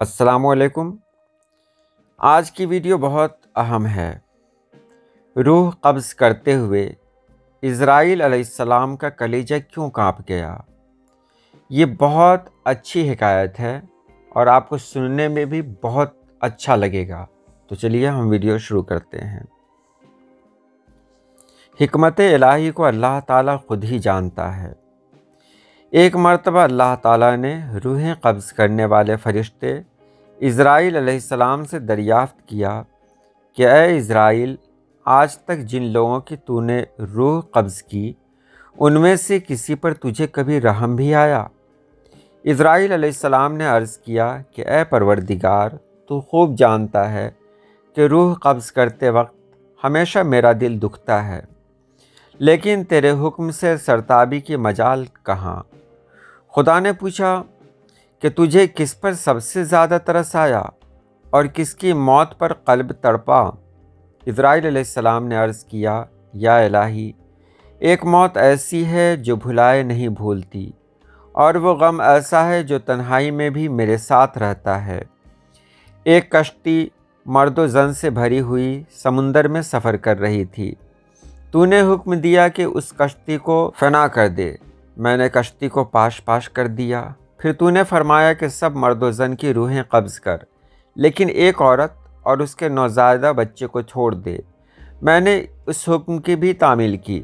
السلام علیکم۔ آج کی ویڈیو بہت اہم ہے۔ روح قبض کرتے ہوئے اسرائیل علیہ السلام کا کلیجہ کیوں کانپ گیا؟ یہ بہت اچھی حکایت ہے اور آپ کو سننے میں بھی بہت اچھا لگے گا۔ تو چلیے ہم ویڈیو شروع کرتے ہیں۔ حکمت الہی کو اللہ تعالیٰ خود ہی جانتا ہے۔ ایک مرتبہ اللہ تعالیٰ نے روحیں قبض کرنے والے فرشتے اسرائیل علیہ السلام سے دریافت کیا کہ اے اسرائیل، آج تک جن لوگوں کی تو نے روح قبض کی ان میں سے کسی پر تجھے کبھی رحم بھی آیا؟ اسرائیل علیہ السلام نے عرض کیا کہ اے پروردگار، تو خوب جانتا ہے کہ روح قبض کرتے وقت ہمیشہ میرا دل دکھتا ہے، لیکن تیرے حکم سے سرتابی کی مجال کہاں؟ خدا نے پوچھا کہ تجھے کس پر سب سے زیادہ ترس آیا اور کس کی موت پر قلب تڑپا؟ اسرائیل علیہ السلام نے عرض کیا، یا الہی، ایک موت ایسی ہے جو بھلائے نہیں بھولتی، اور وہ غم ایسا ہے جو تنہائی میں بھی میرے ساتھ رہتا ہے۔ ایک کشتی مرد و زن سے بھری ہوئی سمندر میں سفر کر رہی تھی۔ تو نے حکم دیا کہ اس کشتی کو فنا کر دے۔ میں نے کشتی کو پاش پاش کر دیا۔ پھر تو نے فرمایا کہ سب مرد و زن کی روحیں قبض کر، لیکن ایک عورت اور اس کے نوزائیدہ بچے کو چھوڑ دے۔ میں نے اس حکم کی بھی تعمیل کی،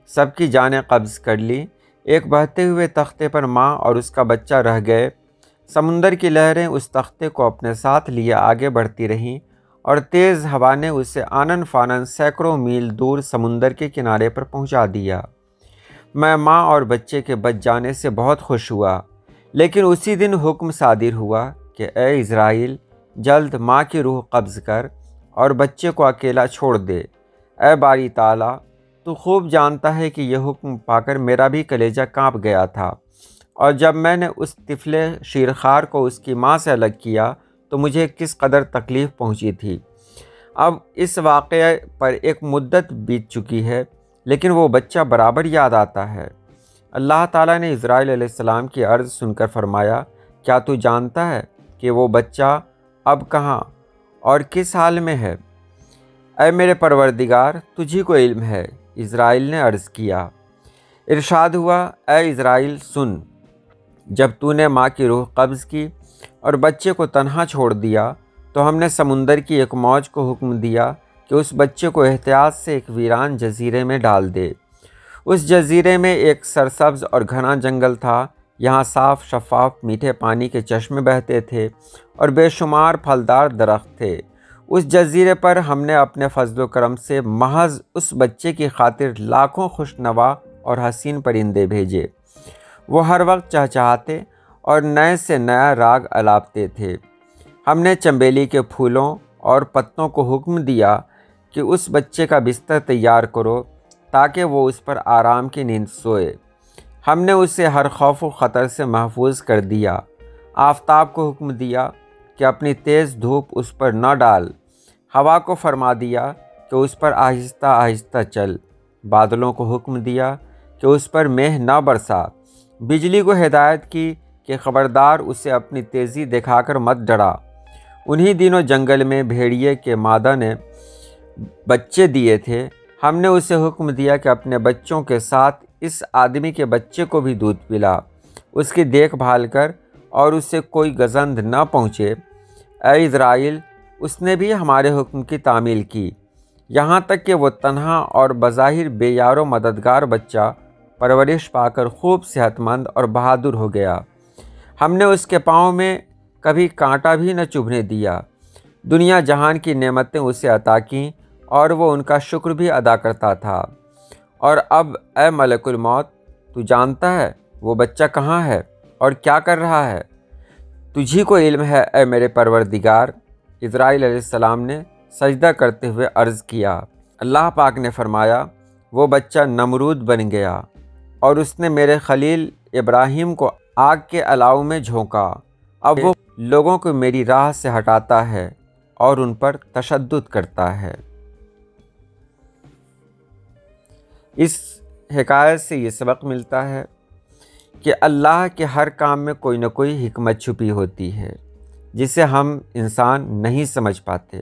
سب کی جانیں قبض کر لی۔ ایک بہتے ہوئے تختے پر ماں اور اس کا بچہ رہ گئے۔ سمندر کی لہریں اس تختے کو اپنے ساتھ لیے آگے بڑھتی رہیں اور تیز ہوا نے اسے آنن فانن سینکڑوں میل دور سمندر کے کنارے پر پہنچا دیا۔ میں ماں اور بچے کے بچ جانے سے بہت خوش ہوا، لیکن اسی دن حکم صادر ہوا کہ اے اسرائیل، جلد ماں کی روح قبض کر اور بچے کو اکیلا چھوڑ دے۔ اے باری تعالیٰ، تو خوب جانتا ہے کہ یہ حکم پا کر میرا بھی کلیجہ کانپ گیا تھا، اور جب میں نے اس طفل شیرخوار کو اس کی ماں سے الگ کیا تو مجھے کس قدر تکلیف پہنچی تھی۔ اب اس واقعے پر ایک مدت بیت چکی ہے، لیکن وہ بچہ برابر یاد آتا ہے۔ اللہ تعالیٰ نے اسرائیل علیہ السلام کی عرض سن کر فرمایا، کیا تو جانتا ہے کہ وہ بچہ اب کہاں اور کس حال میں ہے؟ اے میرے پروردگار، تجھی کو علم ہے، اسرائیل نے عرض کیا۔ ارشاد ہوا، اے اسرائیل سن، جب تو نے ماں کی روح قبض کی اور بچے کو تنہا چھوڑ دیا تو ہم نے سمندر کی ایک موج کو حکم دیا کہ اس بچے کو احتیاط سے ایک ویران جزیرے میں ڈال دے۔ اس جزیرے میں ایک سرسبز اور گھنا جنگل تھا۔ یہاں صاف شفاف میٹھے پانی کے چشمے بہتے تھے اور بے شمار پھلدار درخت تھے۔ اس جزیرے پر ہم نے اپنے فضل و کرم سے محض اس بچے کی خاطر لاکھوں خوش نوا اور حسین پرندے بھیجے۔ وہ ہر وقت چہچہاتے اور نئے سے نیا راگ الاپتے تھے۔ ہم نے چنبیلی کے پھولوں اور پتوں کو حکم دیا کہ اس بچے کا بستر تیار کرو تاکہ وہ اس پر آرام کی نیند سوئے۔ ہم نے اسے ہر خوف و خطر سے محفوظ کر دیا۔ آفتاب کو حکم دیا کہ اپنی تیز دھوپ اس پر نہ ڈال۔ ہوا کو فرما دیا کہ اس پر آہستہ آہستہ چل۔ بادلوں کو حکم دیا کہ اس پر مہ نہ برسا۔ بجلی کو ہدایت کی کہ خبردار اسے اپنی تیزی دکھا کر مت ڈرا۔ انہی دنوں جنگل میں بھیڑیے کے مادہ نے بچے دیے تھے۔ ہم نے اسے حکم دیا کہ اپنے بچوں کے ساتھ اس آدمی کے بچے کو بھی دودھ پلا، اس کی دیکھ بھال کر اور اسے کوئی گزند نہ پہنچے۔ اے اسرائیل، اس نے بھی ہمارے حکم کی تعمیل کی، یہاں تک کہ وہ تنہا اور بظاہر بے یار و مددگار بچہ پرورش پا کر خوب صحت مند اور بہادر ہو گیا۔ ہم نے اس کے پاؤں میں کبھی کانٹا بھی نہ چبھنے دیا۔ دنیا جہان کی نعمتیں اسے عطا کیں اور وہ ان کا شکر بھی ادا کرتا تھا۔ اور اب اے ملک الموت، تو جانتا ہے وہ بچہ کہاں ہے اور کیا کر رہا ہے؟ تجھی کو علم ہے اے میرے پروردگار، اسرائیل علیہ السلام نے سجدہ کرتے ہوئے عرض کیا۔ اللہ پاک نے فرمایا، وہ بچہ نمرود بن گیا اور اس نے میرے خلیل ابراہیم کو آگ کے الاؤ میں جھونکا۔ اب وہ لوگوں کو میری راہ سے ہٹاتا ہے اور ان پر تشدد کرتا ہے۔ اس حکایت سے یہ سبق ملتا ہے کہ اللہ کے ہر کام میں کوئی نہ کوئی حکمت چھپی ہوتی ہے۔ جسے ہم انسان نہیں سمجھ پاتے۔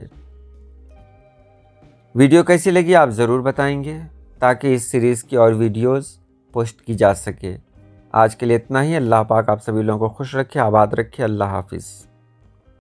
ویڈیو کیسی لگی آپ ضرور بتائیں گے تاکہ اس سیریز کی اور ویڈیوز پوسٹ کی جا سکے۔ آج کے لیے اتنا ہی۔ اللہ پاک آپ سبھی لوگوں کو خوش رکھے، آباد رکھے۔ اللہ حافظ۔